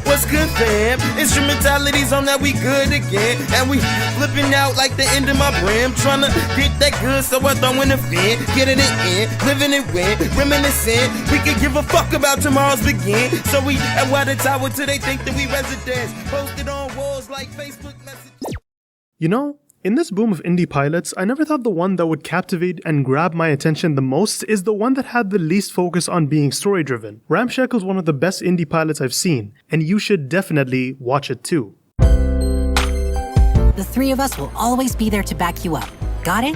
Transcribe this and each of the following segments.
What's good, fam? Instrumentality's on that, we good again. And we flipping out like the end of my brim. Tryna get that good, so I throw in the fin. Getting it in, living it win, reminiscing. We can give a fuck about tomorrow's begin. So we at Water Tower till they think that we residents. Posted on walls like Facebook messages. You know, in this boom of indie pilots, I never thought the one that would captivate and grab my attention the most is the one that had the least focus on being story-driven. Ramshackle is one of the best indie pilots I've seen, and you should definitely watch it too. The three of us will always be there to back you up. Got it?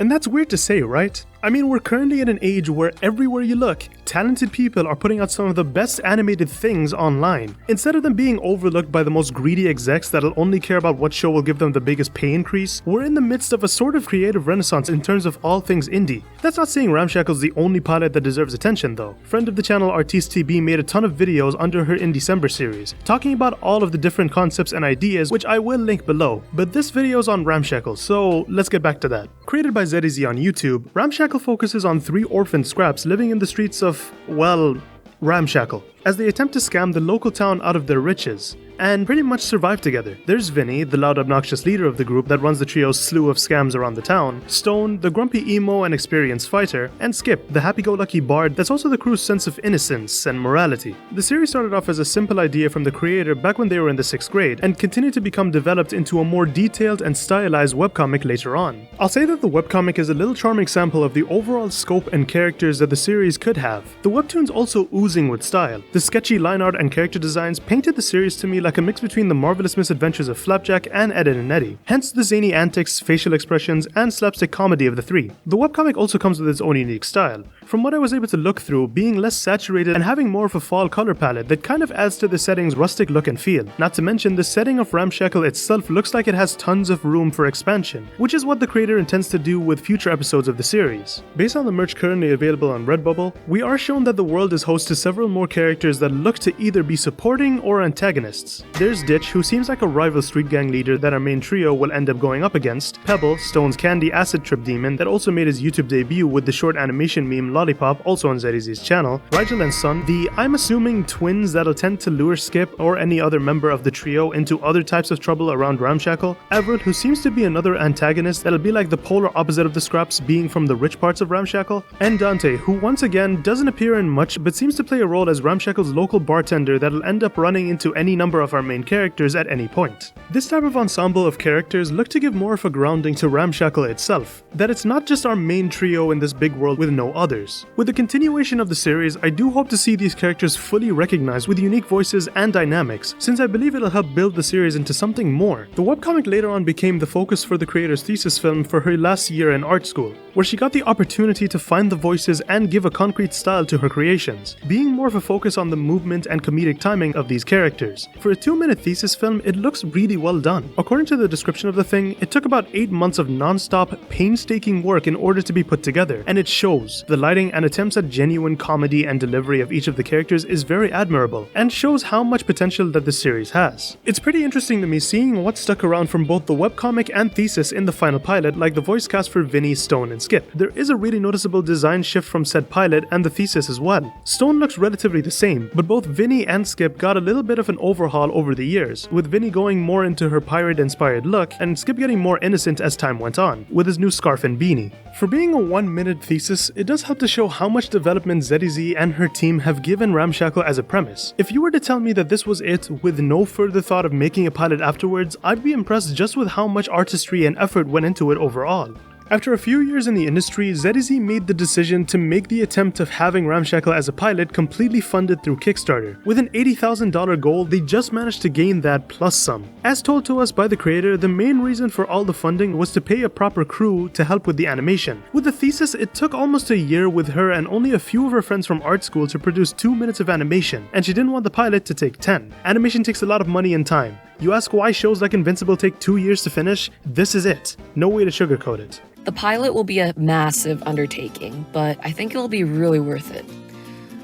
And that's weird to say, right? I mean, we're currently in an age where everywhere you look, talented people are putting out some of the best animated things online. Instead of them being overlooked by the most greedy execs that'll only care about what show will give them the biggest pay increase, we're in the midst of a sort of creative renaissance in terms of all things indie. That's not saying Ramshackle's the only pilot that deserves attention though. Friend of the channel Artiste TB made a ton of videos under her IndieCember series, talking about all of the different concepts and ideas, which I will link below. But this video is on Ramshackle, so let's get back to that. Created by ZDZ on YouTube, Ramshackle focuses on 3 orphan scraps living in the streets of, well, Ramshackle, as they attempt to scam the local town out of their riches, and pretty much survive together. There's Vinnie, the loud obnoxious leader of the group that runs the trio's slew of scams around the town, Stone, the grumpy emo and experienced fighter, and Skipp, the happy-go-lucky bard that's also the crew's sense of innocence and morality. The series started off as a simple idea from the creator back when they were in the 6th grade, and continued to become developed into a more detailed and stylized webcomic later on. I'll say that the webcomic is a little charming sample of the overall scope and characters that the series could have. The webtoon's also oozing with style. The sketchy line art and character designs painted the series to me like a mix between the marvelous misadventures of Flapjack and Ed and Eddie, hence the zany antics, facial expressions, and slapstick comedy of the 3. The webcomic also comes with its own unique style. From what I was able to look through, being less saturated and having more of a fall color palette that kind of adds to the setting's rustic look and feel. Not to mention, the setting of Ramshackle itself looks like it has tons of room for expansion, which is what the creator intends to do with future episodes of the series. Based on the merch currently available on Redbubble, we are shown that the world is host to several more characters that look to either be supporting or antagonists. There's Ditch, who seems like a rival street gang leader that our main trio will end up going up against, Pebble, Stone's candy acid trip demon that also made his YouTube debut with the short animation meme Lollipop, also on ZDZ's channel, Rigel and Son, the I'm assuming twins that'll tend to lure Skipp or any other member of the trio into other types of trouble around Ramshackle, Everett, who seems to be another antagonist that'll be like the polar opposite of the scraps, being from the rich parts of Ramshackle, and Dante, who once again doesn't appear in much but seems to play a role as Ramshackle's local bartender that'll end up running into any number of our main characters at any point. This type of ensemble of characters look to give more of a grounding to Ramshackle itself, that it's not just our main trio in this big world with no others. With the continuation of the series, I do hope to see these characters fully recognized with unique voices and dynamics, since I believe it'll help build the series into something more. The webcomic later on became the focus for the creator's thesis film for her last year in art school, where she got the opportunity to find the voices and give a concrete style to her creations, being more of a focus on the movement and comedic timing of these characters. For a 2-minute thesis film, it looks really well done. According to the description of the thing, it took about 8 months of non-stop, painstaking work in order to be put together, and it shows. The lighting and attempts at genuine comedy and delivery of each of the characters is very admirable, and shows how much potential that this series has. It's pretty interesting to me seeing what stuck around from both the webcomic and thesis in the final pilot, like the voice cast for Vinnie, Stone, and Skipp. There is a really noticeable design shift from said pilot and the thesis as well. Stone looks relatively the same, but both Vinnie and Skipp got a little bit of an overhaul over the years, with Vinnie going more into her pirate-inspired look, and Skipp getting more innocent as time went on, with his new scarf and beanie. For being a 1-minute thesis, it does help to show how much development ZDZ and her team have given Ramshackle as a premise. If you were to tell me that this was it, with no further thought of making a pilot afterwards, I'd be impressed just with how much artistry and effort went into it overall. After a few years in the industry, ZDZ made the decision to make the attempt of having Ramshackle as a pilot completely funded through Kickstarter. With an $80,000 goal, they just managed to gain that plus some. As told to us by the creator, the main reason for all the funding was to pay a proper crew to help with the animation. With the thesis, it took almost a year with her and only a few of her friends from art school to produce 2 minutes of animation, and she didn't want the pilot to take 10. Animation takes a lot of money and time. You ask why shows like Invincible take 2 years to finish? This is it. No way to sugarcoat it. The pilot will be a massive undertaking, but I think it'll be really worth it.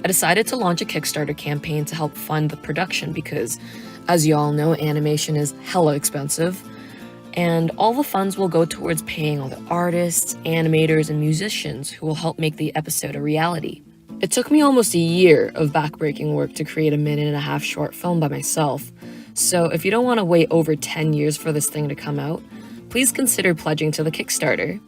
I decided to launch a Kickstarter campaign to help fund the production because, as you all know, animation is hella expensive, and all the funds will go towards paying all the artists, animators, and musicians who will help make the episode a reality. It took me almost a year of backbreaking work to create a 1.5-minute short film by myself, so if you don't want to wait over 10 years for this thing to come out, please consider pledging to the Kickstarter.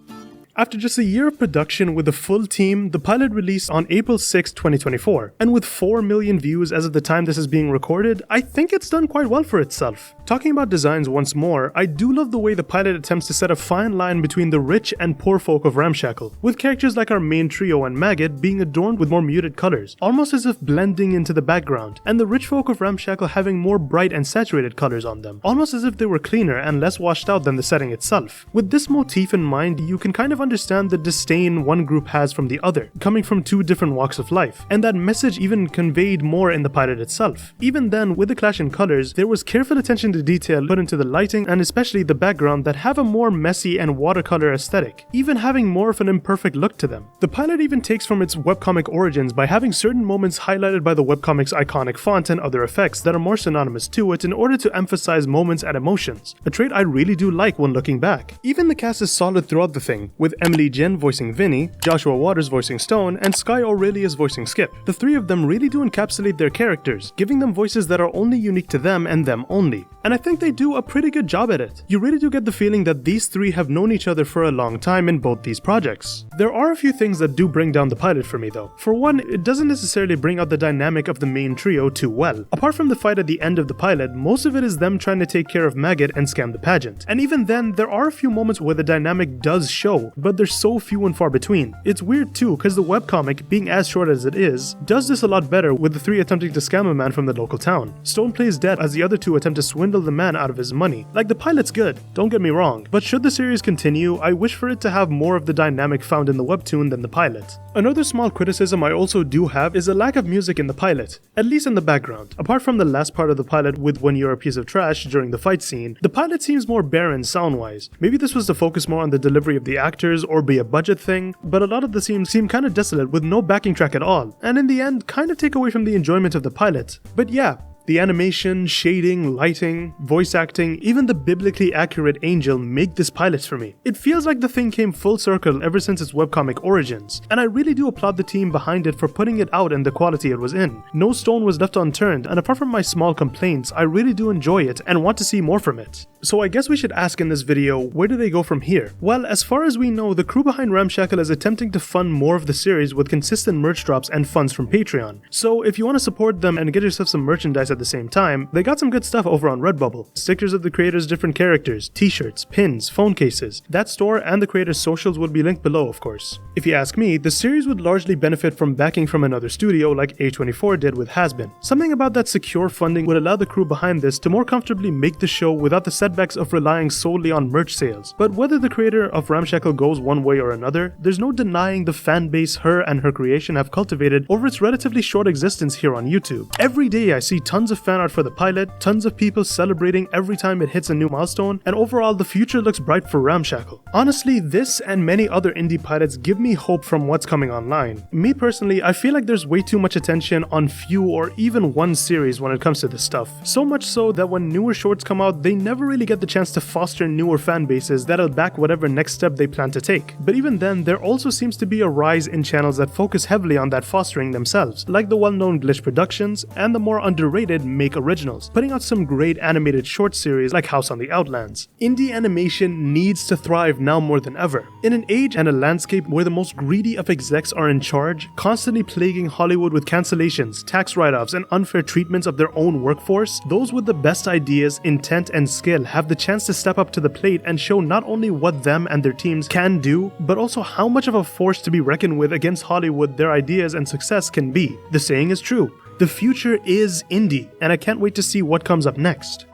After just a year of production with the full team, the pilot released on April 6, 2024. And with 4 million views as of the time this is being recorded, I think it's done quite well for itself. Talking about designs once more, I do love the way the pilot attempts to set a fine line between the rich and poor folk of Ramshackle, with characters like our main trio and Maggot being adorned with more muted colors, almost as if blending into the background, and the rich folk of Ramshackle having more bright and saturated colors on them, almost as if they were cleaner and less washed out than the setting itself. With this motif in mind, you can kind of understand the disdain one group has from the other, coming from two different walks of life, and that message even conveyed more in the pilot itself. Even then, with the clash in colors, there was careful attention to detail put into the lighting and especially the background that have a more messy and watercolor aesthetic, even having more of an imperfect look to them. The pilot even takes from its webcomic origins by having certain moments highlighted by the webcomic's iconic font and other effects that are more synonymous to it in order to emphasize moments and emotions, a trait I really do like when looking back. Even the cast is solid throughout the thing, with Emily Jen voicing Vinnie, Joshua Waters voicing Stone, and Sky Aurelius voicing Skipp. The three of them really do encapsulate their characters, giving them voices that are only unique to them and them only. And I think they do a pretty good job at it. You really do get the feeling that these three have known each other for a long time in both these projects. There are a few things that do bring down the pilot for me though. For one, it doesn't necessarily bring out the dynamic of the main trio too well. Apart from the fight at the end of the pilot, most of it is them trying to take care of Maggot and scam the pageant. And even then, there are a few moments where the dynamic does show, but there's so few and far between. It's weird too, because the webcomic, being as short as it is, does this a lot better with the three attempting to scam a man from the local town. Stone plays dead as the other two attempt to swindle the man out of his money. Like, the pilot's good, don't get me wrong, but should the series continue, I wish for it to have more of the dynamic found in the webtoon than the pilot. Another small criticism I also do have is a lack of music in the pilot, at least in the background. Apart from the last part of the pilot with When You're a Piece of Trash during the fight scene, the pilot seems more barren sound-wise. Maybe this was to focus more on the delivery of the actors or be a budget thing, but a lot of the scenes seem kinda desolate with no backing track at all, and in the end kinda take away from the enjoyment of the pilot. But yeah, the animation, shading, lighting, voice acting, even the biblically accurate angel make this pilot for me. It feels like the thing came full circle ever since its webcomic origins, and I really do applaud the team behind it for putting it out in the quality it was in. No stone was left unturned, and apart from my small complaints, I really do enjoy it and want to see more from it. So I guess we should ask in this video, where do they go from here? Well, as far as we know, the crew behind Ramshackle is attempting to fund more of the series with consistent merch drops and funds from Patreon. So if you want to support them and get yourself some merchandise at the same time, they got some good stuff over on Redbubble. Stickers of the creators' different characters, t-shirts, pins, phone cases. That store and the creators' socials would be linked below, of course. If you ask me, the series would largely benefit from backing from another studio like A24 did with Has-Been. Something about that secure funding would allow the crew behind this to more comfortably make the show without the setbacks of relying solely on merch sales. But whether the creator of Ramshackle goes one way or another, there's no denying the fan base her and her creation have cultivated over its relatively short existence here on YouTube. Every day I see tons of fan art for the pilot, tons of people celebrating every time it hits a new milestone, and overall the future looks bright for Ramshackle. Honestly, this and many other indie pilots give me hope from what's coming online. Me personally, I feel like there's way too much attention on few or even one series when it comes to this stuff. So much so that when newer shorts come out, they never really get the chance to foster newer fan bases that'll back whatever next step they plan to take. But even then, there also seems to be a rise in channels that focus heavily on that fostering themselves, like the well-known Glitch Productions and the more underrated Make Originals, putting out some great animated short series like House on the Outlands. Indie animation needs to thrive now more than ever. In an age and a landscape where the most greedy of execs are in charge, constantly plaguing Hollywood with cancellations, tax write-offs, and unfair treatments of their own workforce, those with the best ideas, intent, and skill have the chance to step up to the plate and show not only what them and their teams can do, but also how much of a force to be reckoned with against Hollywood their ideas and success can be. The saying is true. The future is indie, and I can't wait to see what comes up next.